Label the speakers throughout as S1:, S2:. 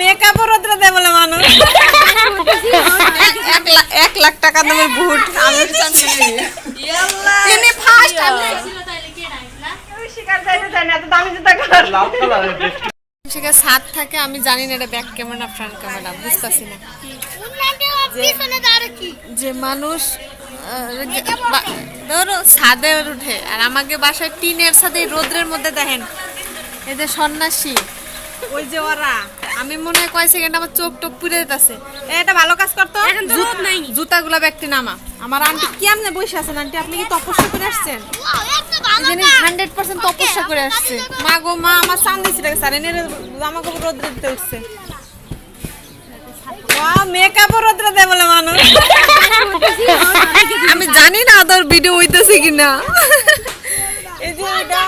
S1: Makeup রোদ্রে দেয় বলে মানুষ 1 লাখ টাকা দামের বুট আমি তিনি ফার্স্ট সেখানে ছাদ থাকে আমি জানি না এটা ব্যাক ক্যামেরা না ফ্রন্ট ক্যামেরা বুঝতেছি না যে মানুষ ধরো ছাদে উঠে আর আমাকে বাসায় টিনের সাথে রোদ্রের মধ্যে দেখেন এই যে সন্ন্যাসী ওই যে ওরা আমি মনে হয় কয় সেকেন্ড আমার চোখ টোক পুড়ে যেতেছে এটা ভালো কাজ করতো জুতাগুলো ব্যক্তি নামা আমার আন্টি কেমনে বসে আছেন আন্টি আপনি কি তপস্যা করে আসছেন 100% তপস্যা করে আসছে মা গো মা আমার সামনে ছিল স্যার এনে আমাকে রোদ্রে দিতে উঠছে মেকআপ রোদ্রে দেয় বলে মানুষ আমি জানি না তোর ভিডিও হইতেছে কিনা এই যে এটা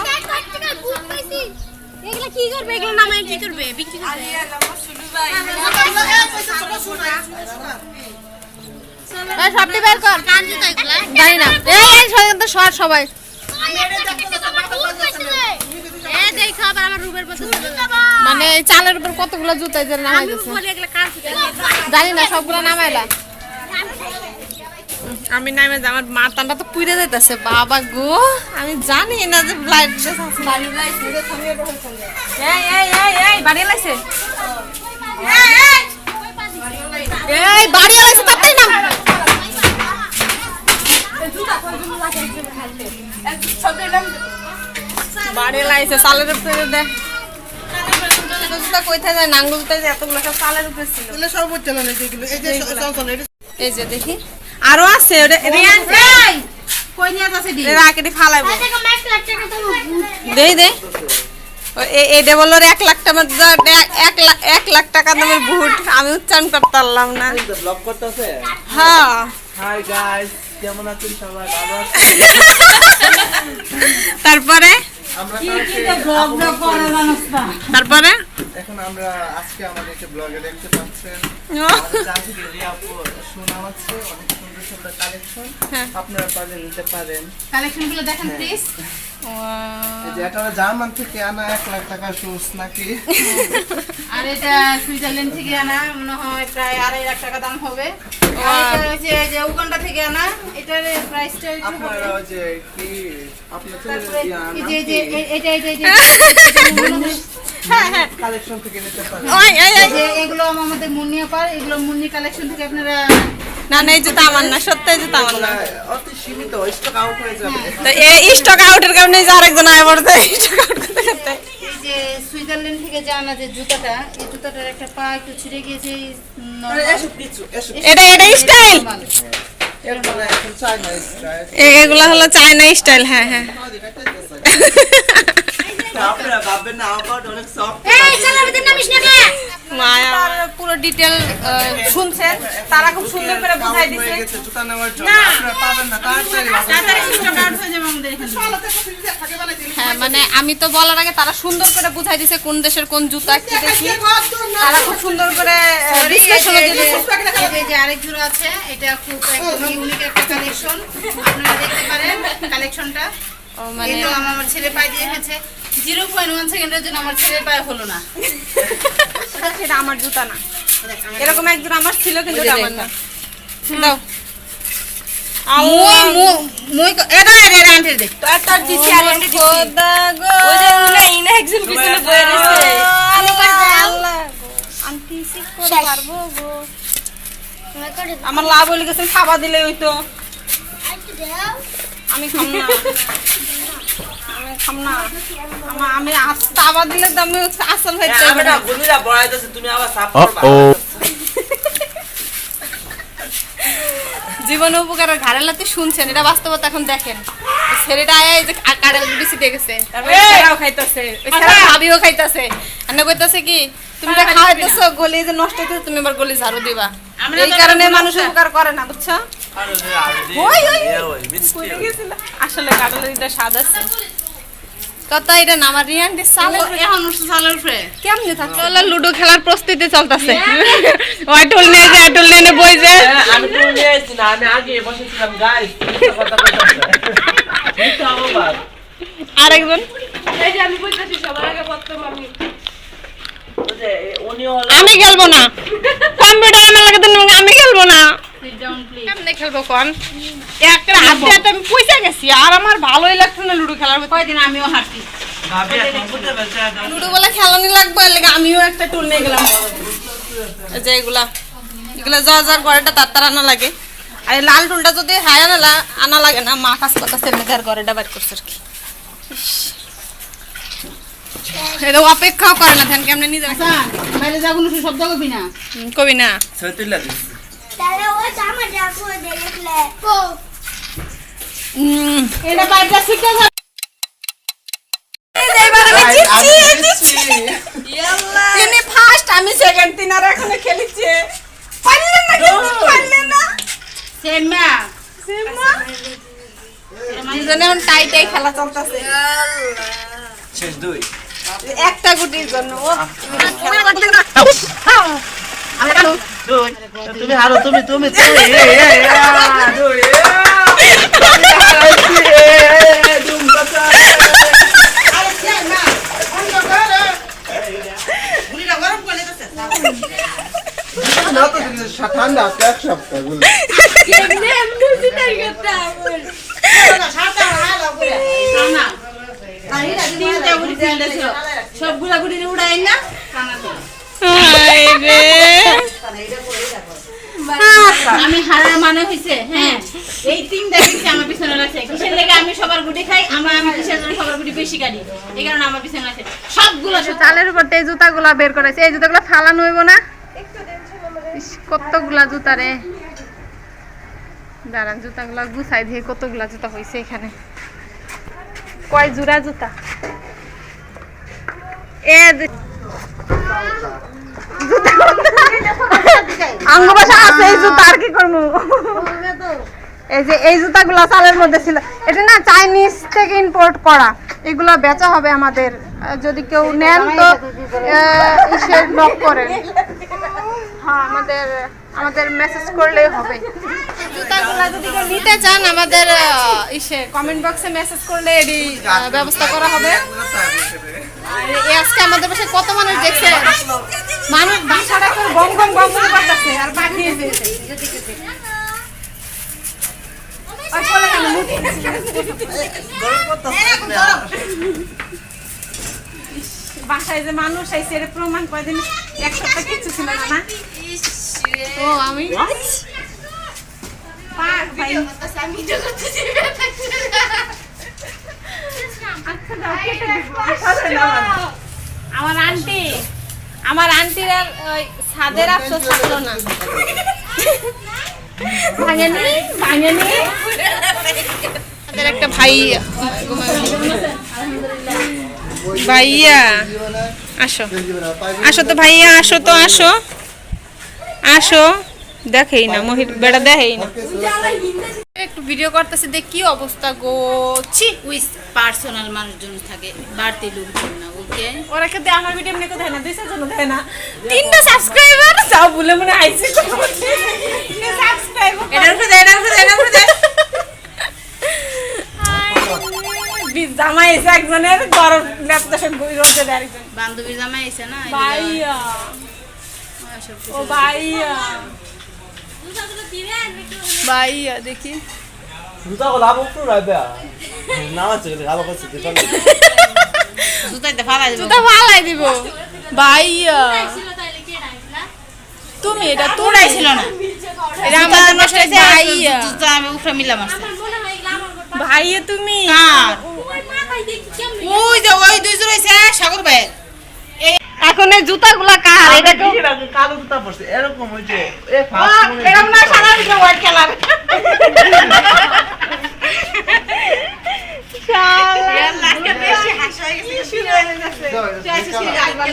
S1: এগুলা কি করবে এগুলা নামায় কি করবে বিক্রি করবে এই সবটি বের কর কান জুতা এগুলা জানি না এই সবাই শর্ট সবাই এ দেখো আবার আমার রুমের পাশে মানে এই চালের উপর কতগুলো জুতা যে নামাই দিয়েছে আমি বলি এগুলা কান জুতা জানি না সবগুলো নামাইলা আমি নামে আমার মাথাটা তো পুড়ে যাইতেছে বাবা গো আমি জানি না যে লাইট বাড়ি লাইছে এই বাড়ি লাইছে এই বাড়ি লাইছে তাড়াতাড়ি নাম বাড়ি লাইছে চালের উপরে দে কইতে যায় নাঙ্গুলতে এতগুলো সব চালের উপরে ছিল এগুলো সব হচ্ছে না এগুলো এই যে এই যে দেখি আরো আছে রিয়ান ভাই কই নিয়ে যাচ্ছে দি রাকেটি ফালাইবো দেই দে এইটা বললো 1 লাখ টাকা 1 লাখ টাকা দামের বুট আমি উচ্চারণ করতে পারলাম না
S2: ব্লগ করতেছে
S1: হ্যাঁ
S2: হাই গাইস কেমন আছেন সবাই ভালো আছেন
S1: তারপরে
S2: আমরা
S1: তারপরে
S2: এখন আমরা আজকে আমাদেরকে ব্লগে দেখতে পাচ্ছেন আমাদের জাতি রিয়া আপু শোনাচ্ছে অনেক সুন্দর সুন্দর কালেকশন আপনারা পারলে নিতে পারেন
S3: কালেকশনগুলো দেখেন প্লিজ
S2: এই যে এটা জার্মান থেকে আনা 1 লাখ টাকা শুজ নাকি
S3: আর এটা সুইজারল্যান্ড থেকে আনা মনে হয় প্রায় 2.5 লাখ টাকা দাম হবে আর এটা হচ্ছে যে উগান্ডা থেকে আনা এটার প্রাইসটা একটু
S2: আপনারা যে কি আপনাদের
S3: এই যে এটা
S1: হ্যাঁ
S2: কালেকশন থেকে নিতে পারেন
S3: যে এগুলো আমাদের মুন্নিয়া পার এগুলো মুন্নি কালেকশন থেকে আপনারা
S1: না না এই জুতা আমার না সত্যি জুতা আমার না
S2: অতি সীমিত স্টক আউট হয়ে যাবে
S1: তো এই স্টক আউটের কারণে যে আরেকজন আয় পড়ছে স্টক আউট করতে করতে
S3: এই যে সুইজারল্যান্ড থেকে যে আনা যে জুতাটা এই জুতাটার একটা পা একটু ছিঁড়ে গিয়েছে
S1: এটা স্টাইল
S2: এরপরে এখন চাইনা স্টাইল
S1: এগুলা হলো চায়না স্টাইল হ্যাঁ হ্যাঁ
S2: আপনারা ভাববেন না আউট অনেক সফট
S3: এই চলো ভিতর নামিস না কে
S1: মায়া পুরো ডিটেইল শুনছেন তারা খুব সুন্দর করে বুঝাই দিয়েছে
S2: জুতা নেওয়ার জন্য আপনারা পাবেন না তাড়াতাড়ি
S3: স্টক আউট হয়ে যাবে আমাদের এখানে
S1: হ্যাঁ মানে আমি তো বলার আগে তারা সুন্দর করে বুঝাই দিয়েছে কোন দেশের কোন জুতা কি দেখি তারা খুব সুন্দর করে বিশ্লেষণ দিয়েছে
S3: এই যে আরেক জোড়া আছে এটা খুব একদম ইউনিক একটা কালেকশন আপনারা দেখতে পারেন কালেকশনটা
S1: মানে
S3: এটা আমার ছেলে পায়ে দিয়ে এসেছে 0.1 সেকেন্ডের জন্য আমার ছেলের পায়ে হলো না
S1: সেটা আমার জুতা না এরকম একজন আমার ছিল কিন্তু আমার না দাও
S3: মই এটা আন্টি দে
S1: তো একটা দিছি আর একটা দিছি খোদা গো ওই যে উনি ইনা একজন পিছনে বসে রয়েছে আল্লাহ আন্টি সিক করে পারবো গো আমার লাভ হইল গেছে খাবার দিলে হইতো আমি খাম না আমি খাবার দিলে তো আমি আসল হইতে
S2: আমি না বলিরা বড়াইতেছে তুমি আবার সাফ করবা
S1: জীবন উপকারের ঘাড়ে লাতে শুনছেন এটা বাস্তবতা এখন দেখেন ছেলেটা এই যে কাড়াল বিসি দেখেছে তারপরে ছেলেও খাইতেছে ওই ছেলে ভাবিও খাইতেছে আর না কইতাছে কি তুমি যা খাওয়াইতেছো গলি যে নষ্ট হইতেছে তুমি আবার গলি ঝাড়ু দিবা এই কারণে মানুষ উপকার করে না বুঝছো আসলে কাড়ালের এটা স্বাদ আছে কত এটা না আমার রিয়ান দি সালের
S3: এখন সালের ফ্রে
S1: কেমনে থাকছে ওলা লুডো খেলার প্রস্তুতি চলতেছে ওই টুল নিয়ে যায় টুল নিয়ে বই যে
S2: আমি টুল নিয়ে আসছি না আমি আগে বসেছিলাম গাইস কথা কইতাছে এটা আবার
S1: আরেকজন
S3: এই যে আমি কইতাছি সবার আগে প্রথম আমি
S4: আমি খেলবো না কম্পিউটার আমার লাগে দেন আমি খেলবো না
S3: Sit down, please.
S4: কেমনে খেলবো কোন একটা হাত দিয়ে তো আমি পয়সা গেছি আর আমার ভালোই লাগছে না লুডো খেলার মধ্যে
S3: কয়দিন আমিও হাঁটি।
S4: লুডো বলে খেলানি লাগবে এর লাগে আমিও একটা টুল নিয়ে গেলাম এই যে এগুলা যা যা ঘরেটা তার আনা লাগে আর এই লাল টুলটা যদি হায় আনা লাগে না মা কাজ করতেছে মেঘার ঘরেটা বাইর করছে আর কি এটা অপেক্ষাও করে না ধ্যান কেমনে নিজে
S3: আচ্ছা, বাইরে যা কোনো শব্দ করবি না।
S4: কবি না
S2: ছয়তুল্লা দিচ্ছি
S5: তাহলে ও জামা দেখো দেখলে
S3: এটা বাইরে শিখতে হবে।
S4: তিনি ফার্স্ট আমি সেকেন্ড তিন আর এখানে খেলিছে পারলেন না কিন্তু পারলেন না
S3: সেমা।
S4: দুজনে এখন টাই টাই খেলা চলতেছে
S2: শেষ দুই
S4: একটা গুটির জন্য ও
S2: দুই তুমি হারো তুমি তুমি দুই ঠান্ডা আছে এক সপ্তাহ
S3: সবগুলা গুড়ি উড়াই না আমি হারার মানে হইছে হ্যাঁ এই তিনটা দেখছি আমার পিছনে আছে কিসের লেগে আমি সবার গুটি খাই আমি কিসের জন্য সবার গুটি বেশি কাটি এই কারণে আমার পিছনে আছে সবগুলো
S4: চালের উপর এই জুতাগুলা বের করেছে এই জুতাগুলা ফালানো হইব না ইস, কতগুলা জুতা রে দাঁড়ান জুতাগুলা গুছাই দিয়ে কতগুলা জুতা হয়েছে এখানে কয় জোড়া জুতা আঙ্গ বাসা আছে এই জুতা আর কি করবো এই যে এই জুতাগুলা চালের মধ্যে ছিল এটা না চাইনিজ থেকে ইম্পোর্ট করা এগুলা বেচা হবে আমাদের যদি কেউ নেন তো ইসে নক করেন হ্যাঁ আমাদের মেসেজ করলেই হবে জুতাগুলা যদি কেউ নিতে চান আমাদের ইসে কমেন্ট বক্সে মেসেজ করলে এডি ব্যবস্থা করা হবে আর এই আজকে আমাদের পাশে কত মানুষ দেখছে মানুষ ভাষাটা করে গম গম গম গম করতেছে আর পাঠিয়ে দিয়েছে আর বলে কেন মুখে বাসায় যে মানুষ আইছে এর প্রমাণ কয়দিন এক সপ্তাহ কিছু ছিল না না ও আমি পাক ভাই আচ্ছা দাও কেটে দিব আমার আন্টির আর ওই ছাদের আফসোস থাকলো না ভাঙেনি আমাদের একটা ভাইয়া আসো তো ভাইয়া আসো দেখেই না বেড়া দেখেই না একটু ভিডিও করতেছে দেখ কি অবস্থা গো ছি
S3: উইস পার্সোনাল মানুষজন থাকে বাড়তি লোকজন না ওকে
S4: ওরা কে দে আমার ভিডিও এমনি কোথায় না 200 জন দেয় না 3টা সাবস্ক্রাইবার যাও বলে মনে আইছে সাবস্ক্রাইবার
S3: এটার উপরে দে
S4: জামাই এসে একজনের গরম ল্যাপটপে রোদে দেয় একজন
S3: বান্ধবীর জামাই এসে না
S4: ভাইয়া ও ভাইয়া দেখি
S2: জুতাগুলো লাভ একটু রাখবে না আছে ভালো করছে
S3: জুতাইতে ফালাই দেব
S4: জুতা ফালাই দিব ভাইয়া তুমি এটা
S3: তোড়াইছিল না
S4: এটা আমাদের বাসায় ভাইয়া
S3: জুতা আমি উপরে মিলা মারছি
S4: ভাইয়া তুমি
S3: কার ওই যে ওই দুই জোড়া আছে সাগর ভাই
S4: এখন এই জুতাগুলা কার এটা তো
S2: কালো জুতা পরছে এরকম ওই যে এ ফাস্ট মনে
S4: এরকম না সারা দিন হোয়াইট কালার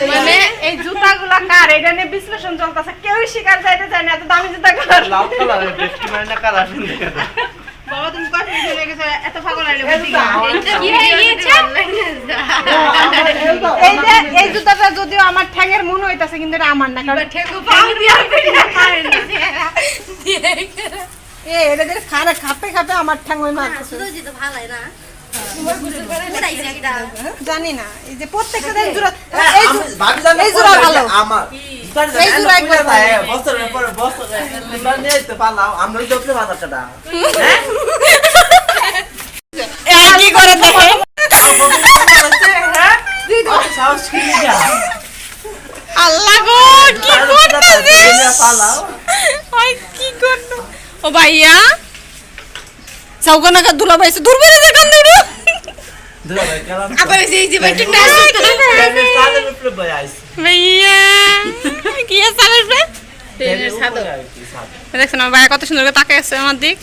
S4: মানে এই জুতাগুলা কার এটা নিয়ে বিশ্লেষণ চলতেছে কেউ শিকার যাইতে চায় না এত দামি জুতা কার
S2: লাল কালারের বেস্ট মানে কালার নিয়ে
S3: বাবা তুমি কত চলে গেছো এত পাগল আইলো
S4: এই জুতাটা যদিও আমার ঠ্যাঙের মন হইতাছে কিন্তু এটা আমার না কারণ এদের খাপে আমার ঠ্যাং ওই মারতেছে জানি না এই যে প্রত্যেকটা দেন জোড়া
S2: হ্যাঁ,
S4: এই
S2: আমি ভাবি জানি
S4: এই জোড়া ভালো।
S2: আমার
S4: এই জোড়া একবার
S2: বছরের পরে বছর নিয়ে যেতে পারলাম আমরা যত্ন বাজারটা
S4: কি করে দেখে
S2: সাহস কিনে যা
S4: আল্লাহ গো কি করতেছিস
S2: পালাও
S4: ওই কি করতে ও ভাইয়া সাউগানা কা দুলা ভাইছে দূর বেরে দেখান দূর
S2: দুলা ভাই গেলাম
S3: আবার এই যে বাইটে নাচ
S2: সাদের উপরে বই আইছি
S4: ভাইয়া কি আছে রে
S3: ট্রেনের ছাদও
S4: দেখছেন আমার ভাইয়া কত সুন্দর করে তাকিয়ে আছে আমার দিক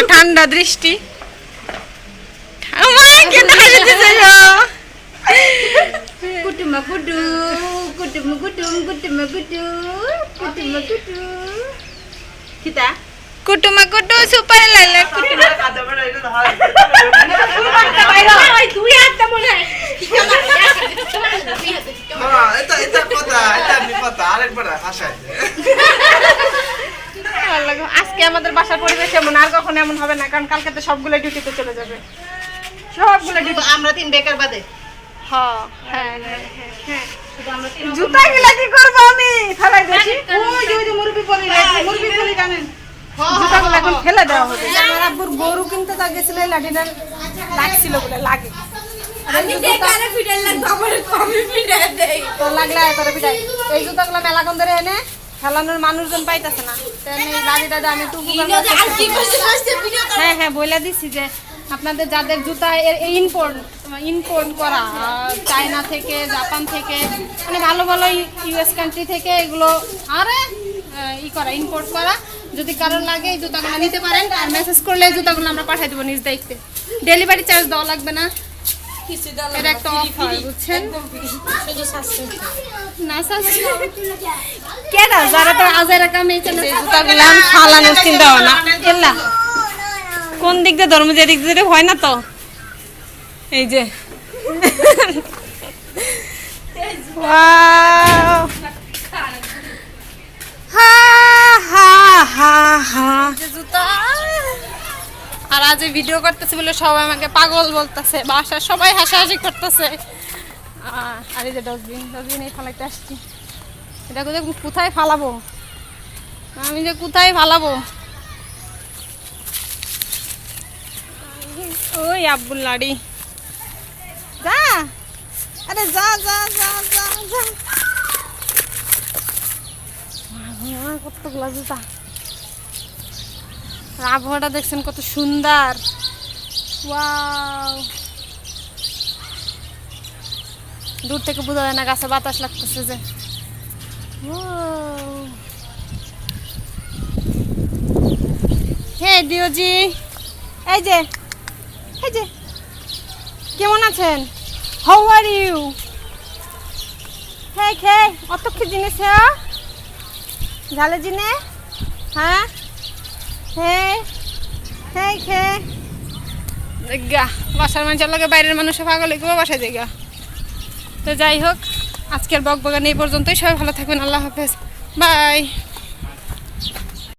S4: ঠান্ডা দৃষ্টি আমার কি দেখা যাচ্ছে গো
S3: কুটুমা কুটু কুটুম কুটুম কুটুমা কুটু কুটুমা কুটু কিতা
S4: কুটুমা কুটু সুপার লালা কুটুমা
S2: কাদা বড় এটা হয়
S3: তুই আটটা মনে হয়
S2: হ্যাঁ এটা কথা এটা আমি কথা আরেকবার হাসাই
S4: ভালো লাগলো। আজকে আমাদের বাসার পরিবেশ এমন আর কখনো এমন হবে না কারণ কালকে তো সবগুলো ডিউটিতে চলে যাবে সবগুলো ডিউটি
S3: আমরা তিন বেকার বাদে
S4: হ্যাঁ হ্যাঁ হ্যাঁ
S3: শুধু আমরা তিন
S4: জুতা গুলা কি করবো আমি ফেলাই দিয়েছি
S3: ওই যে মুরগি পলি মুরগি পলি জানেন
S4: জুতা গুলা এখন ফেলে দেওয়া হবে আমার আব্বুর গরু কিনতে যা গেছিল এই লাঠিটা লাগছিল বলে লাগে তো লাগলে তোর পিঠাই এই জুতাগুলো মেলাগন ধরে এনে খেলানোর মানুষজন পাইতেছে না তো আমি এই লাঠিটা দিয়ে আমি একটু উপকার করতেছি। হ্যাঁ হ্যাঁ বলে দিচ্ছি যে আপনাদের যাদের জুতা ইম্পোর্ট করা চায়না থেকে জাপান থেকে মানে ভালো ভালো ইউএস কান্ট্রি থেকে এগুলো আরে ইম্পোর্ট করা যদি কারোর লাগে এই জুতাগুলো নিতে পারেন আর মেসেজ করলে এই জুতাগুলো আমরা পাঠিয়ে দেবো নিজ দায়িত্বে ডেলিভারি চার্জ দেওয়া লাগবে না এটা একটা অফার বুঝছেন না কেডা যারা তো আজারা কামে জুতাগুলো ফালানোর চিন্তা হয় না এল্লা কোন দিক দিয়ে ধর্ম যে দিক দিয়ে হয় না তো এই যে ওয়াও হা হা হা হা জুতা আর আজ এই ভিডিও করতেছে বলে সবাই আমাকে পাগল বলতেছে বাসার সবাই হাসাহাসি করতেছে আর এই যে ডাস্টবিন এই ফালাইতে আসছি এটা কোথায় ফালাবো আমি যে কোথায় ফালাবো ওই আব্বুল লাড়ি যা আরে যা যা যা যা যা কতগুলা জুতা আবহাওয়াটা দেখছেন কত সুন্দর ওয়াও দূর থেকে বোঝা যায় না গাছে বাতাস লাগতেছে যে হে দিওজি এই যে কেমন আছেন হাউ আর ইউ হে খে অত কি জিনিস ঝালে জিনে হ্যাঁ হে হে খে গা বাসার মানুষের লাগে বাইরের মানুষে পাগল এগুলো বাসায় জায়গা তো যাই হোক আজকের বকবগান এই পর্যন্তই সবাই ভালো থাকবেন আল্লাহ হাফেজ বাই